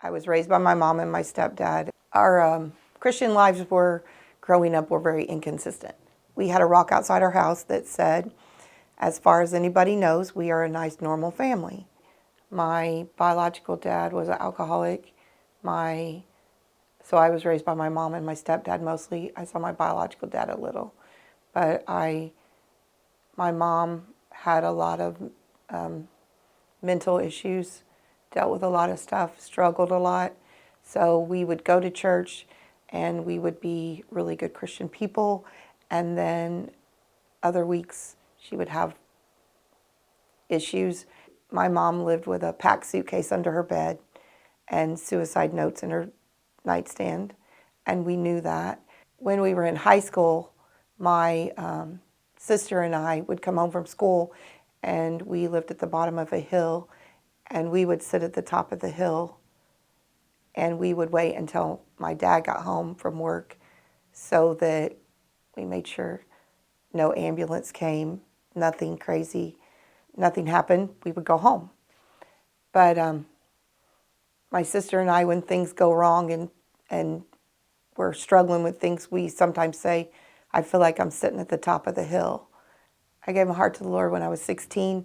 I was raised by my mom and my stepdad. Our Christian lives growing up were very inconsistent. We had a rock outside our house that said, as far as anybody knows, we are a nice, normal family. My biological dad was an alcoholic. So I was raised by my mom and my stepdad mostly. I saw my biological dad a little. But my mom had a lot of mental issues, dealt with a lot of stuff, struggled a lot. So we would go to church and we would be really good Christian people. And then other weeks she would have issues. My mom lived with a packed suitcase under her bed and suicide notes in her nightstand, and we knew that. When we were in high school, my sister and I would come home from school, and we lived at the bottom of a hill, and we would sit at the top of the hill, and we would wait until my dad got home from work so that we made sure no ambulance came, nothing crazy, nothing happened. We would go home. But my sister and I, when things go wrong and we're struggling with things, we sometimes say, I feel like I'm sitting at the top of the hill. I gave my heart to the Lord when I was 16,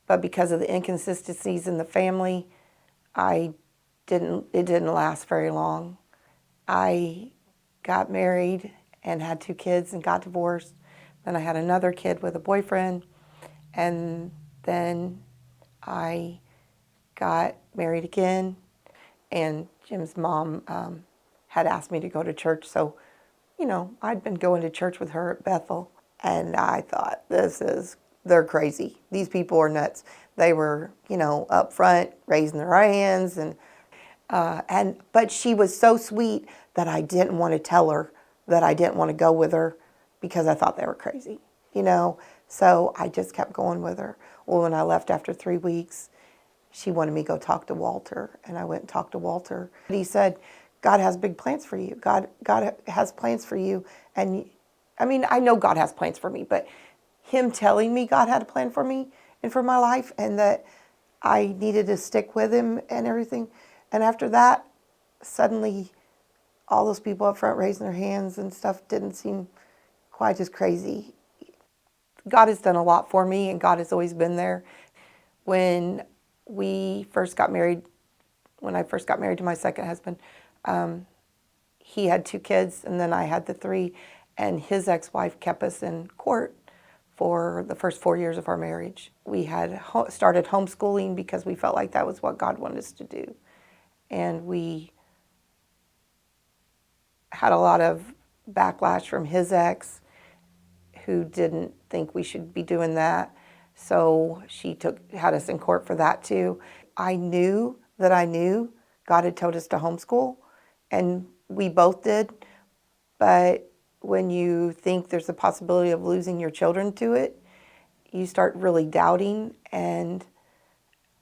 but because of the inconsistencies in the family, it didn't last very long. I got married and had 2 kids and got divorced. Then I had another kid with a boyfriend, and then I got married again, and Jim's mom had asked me to go to church, so, I'd been going to church with her at Bethel, and I thought, they're crazy. These people are nuts. They were, up front, raising their right hands, but she was so sweet that I didn't want to tell her that I didn't want to go with her because I thought they were crazy, So I just kept going with her. Well, when I left after 3 weeks, she wanted me to go talk to Walter, and I went and talked to Walter. He said, God has big plans for you. God has plans for you. And I know God has plans for me, but him telling me God had a plan for me and for my life, and that I needed to stick with him and everything. And after that, suddenly all those people up front raising their hands and stuff didn't seem quite as crazy. God has done a lot for me, and God has always been there. When I first got married to my second husband, he had 2 kids, and then I had the 3, and his ex-wife kept us in court for the first 4 years of our marriage. We had started homeschooling because we felt like that was what God wanted us to do, and we had a lot of backlash from his ex, who didn't think we should be doing that. So she had us in court for that too. I knew God had told us to homeschool, and we both did. But when you think there's a possibility of losing your children to it, you start really doubting. And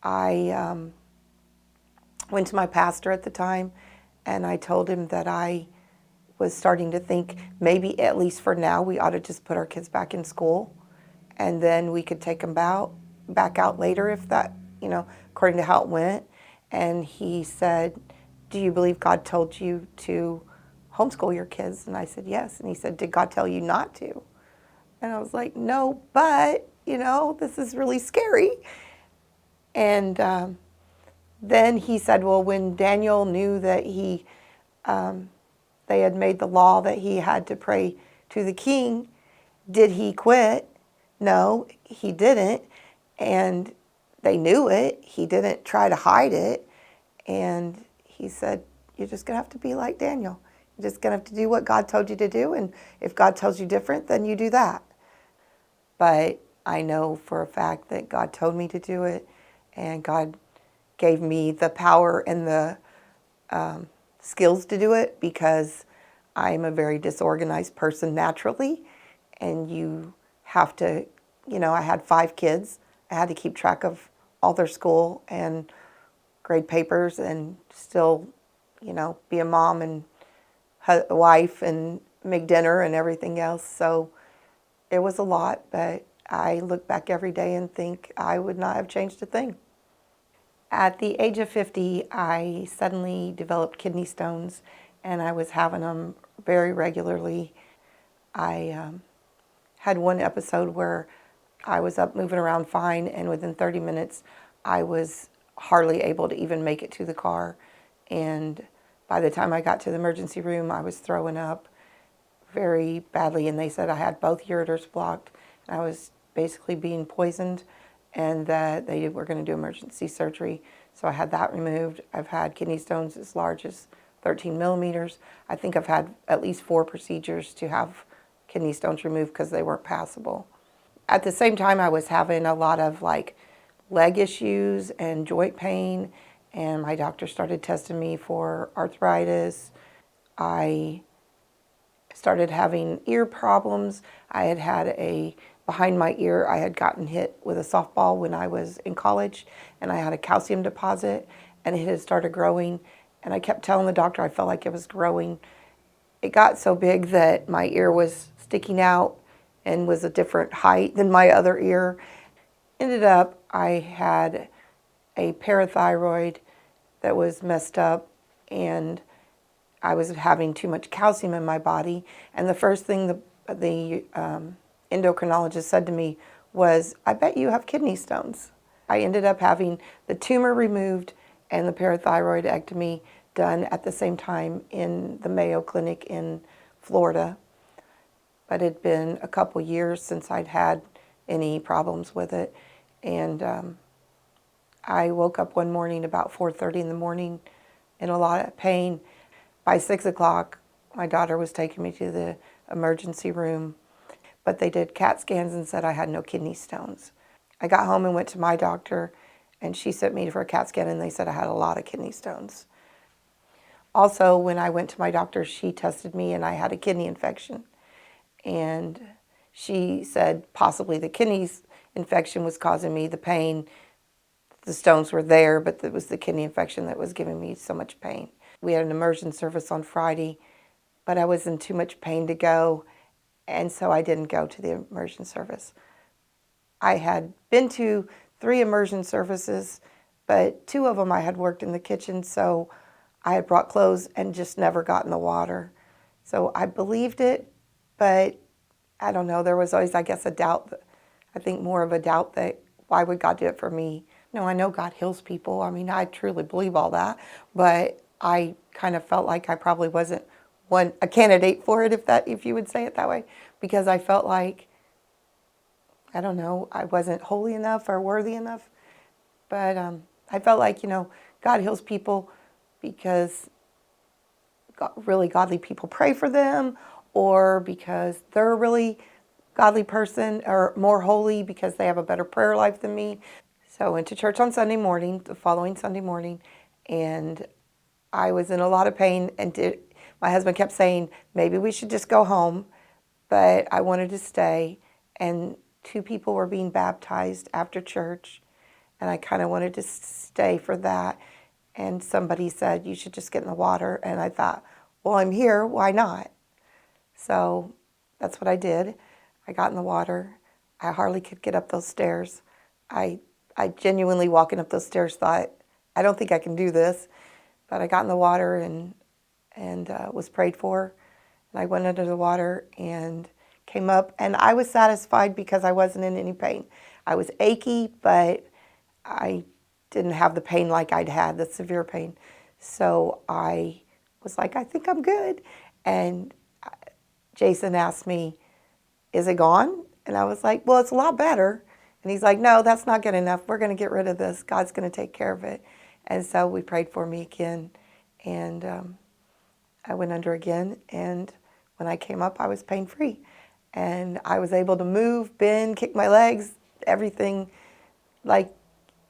I went to my pastor at the time, and I told him that I was starting to think maybe, at least for now, we ought to just put our kids back in school, and then we could take them back out later if that, according to how it went. And he said, do you believe God told you to homeschool your kids? And I said, yes. And he said, did God tell you not to? And I was like, no, but, this is really scary. And then he said, well, when Daniel knew that they had made the law that he had to pray to the king, did he quit? No, he didn't. And they knew it. He didn't try to hide it. And he said, you're just going to have to be like Daniel. You're just going to have to do what God told you to do. And if God tells you different, then you do that. But I know for a fact that God told me to do it. And God gave me the power and the skills to do it, because I'm a very disorganized person naturally. And you have to, I had 5 kids. I had to keep track of all their school and grade papers, and still, be a mom and a wife and make dinner and everything else. So it was a lot, but I look back every day and think I would not have changed a thing. At the age of 50, I suddenly developed kidney stones, and I was having them very regularly. I had one episode where I was up moving around fine, and within 30 minutes, I was hardly able to even make it to the car. And by the time I got to the emergency room, I was throwing up very badly, and they said I had both ureters blocked. I was basically being poisoned, and that they were going to do emergency surgery. So I had that removed. I've had kidney stones as large as 13 millimeters. I think I've had at least 4 procedures to have kidney stones removed because they weren't passable. At the same time, I was having a lot of like leg issues and joint pain, and my doctor started testing me for arthritis. I started having ear problems. I had had behind my ear, I had gotten hit with a softball when I was in college, and I had a calcium deposit, and it had started growing. And I kept telling the doctor I felt like it was growing. It got so big that my ear was sticking out and was a different height than my other ear. Ended up, I had a parathyroid that was messed up, and I was having too much calcium in my body. And the first thing the endocrinologist said to me was, I bet you have kidney stones. I ended up having the tumor removed and the parathyroidectomy done at the same time in the Mayo Clinic in Florida. But it had been a couple years since I'd had any problems with it. And I woke up one morning about 4:30 in the morning in a lot of pain. By 6 o'clock, my daughter was taking me to the emergency room, but they did CAT scans and said I had no kidney stones. I got home and went to my doctor, and she sent me for a CAT scan, and they said I had a lot of kidney stones. Also, when I went to my doctor, she tested me, and I had a kidney infection. And she said possibly the kidney infection was causing me the pain. The stones were there, but it was the kidney infection that was giving me so much pain. We had an immersion service on Friday, but I was in too much pain to go, and so I didn't go to the immersion service. I had been to 3 immersion services, but 2 of them I had worked in the kitchen, so I had brought clothes and just never got in the water. So I believed it, but I don't know, there was always, I guess, a doubt. I think more of a doubt that why would God do it for me? No, I know God heals people. I mean, I truly believe all that, but I kind of felt like I probably wasn't a candidate for it, if you would say it that way, because I felt like, I don't know, I wasn't holy enough or worthy enough. But I felt like, God heals people because really godly people pray for them, or because they're a really godly person, or more holy because they have a better prayer life than me. So I went to church on Sunday morning, the following Sunday morning, and I was in a lot of pain, and my husband kept saying, maybe we should just go home, but I wanted to stay. And 2 people were being baptized after church, and I kind of wanted to stay for that. And somebody said, you should just get in the water. And I thought, well, I'm here, why not? So that's what I did. I got in the water. I hardly could get up those stairs. I genuinely, walking up those stairs, thought, I don't think I can do this. But I got in the water and was prayed for. And I went under the water and came up. And I was satisfied because I wasn't in any pain. I was achy, but I didn't have the pain like I'd had, the severe pain. So I was like, I think I'm good. And Jason asked me, is it gone? And I was like, well, it's a lot better. And he's like, no, that's not good enough. We're going to get rid of this. God's going to take care of it. And so we prayed for me again. And I went under again. And when I came up, I was pain-free. And I was able to move, bend, kick my legs, everything. Like,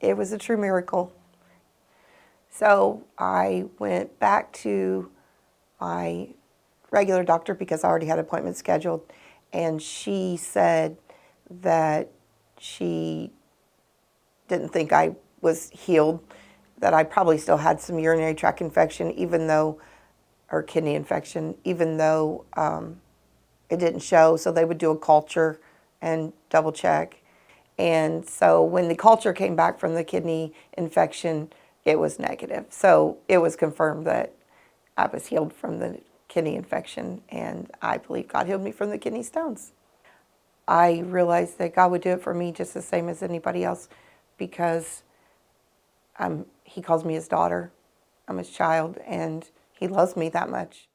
it was a true miracle. So I went back to my regular doctor because I already had an appointment scheduled, and she said that she didn't think I was healed, that I probably still had some urinary tract infection, or kidney infection, even though it didn't show. So they would do a culture and double check. And so when the culture came back from the kidney infection, it was negative. So it was confirmed that I was healed from the kidney infection, and I believe God healed me from the kidney stones. I realized that God would do it for me just the same as anybody else because He calls me His daughter. I'm His child, and He loves me that much.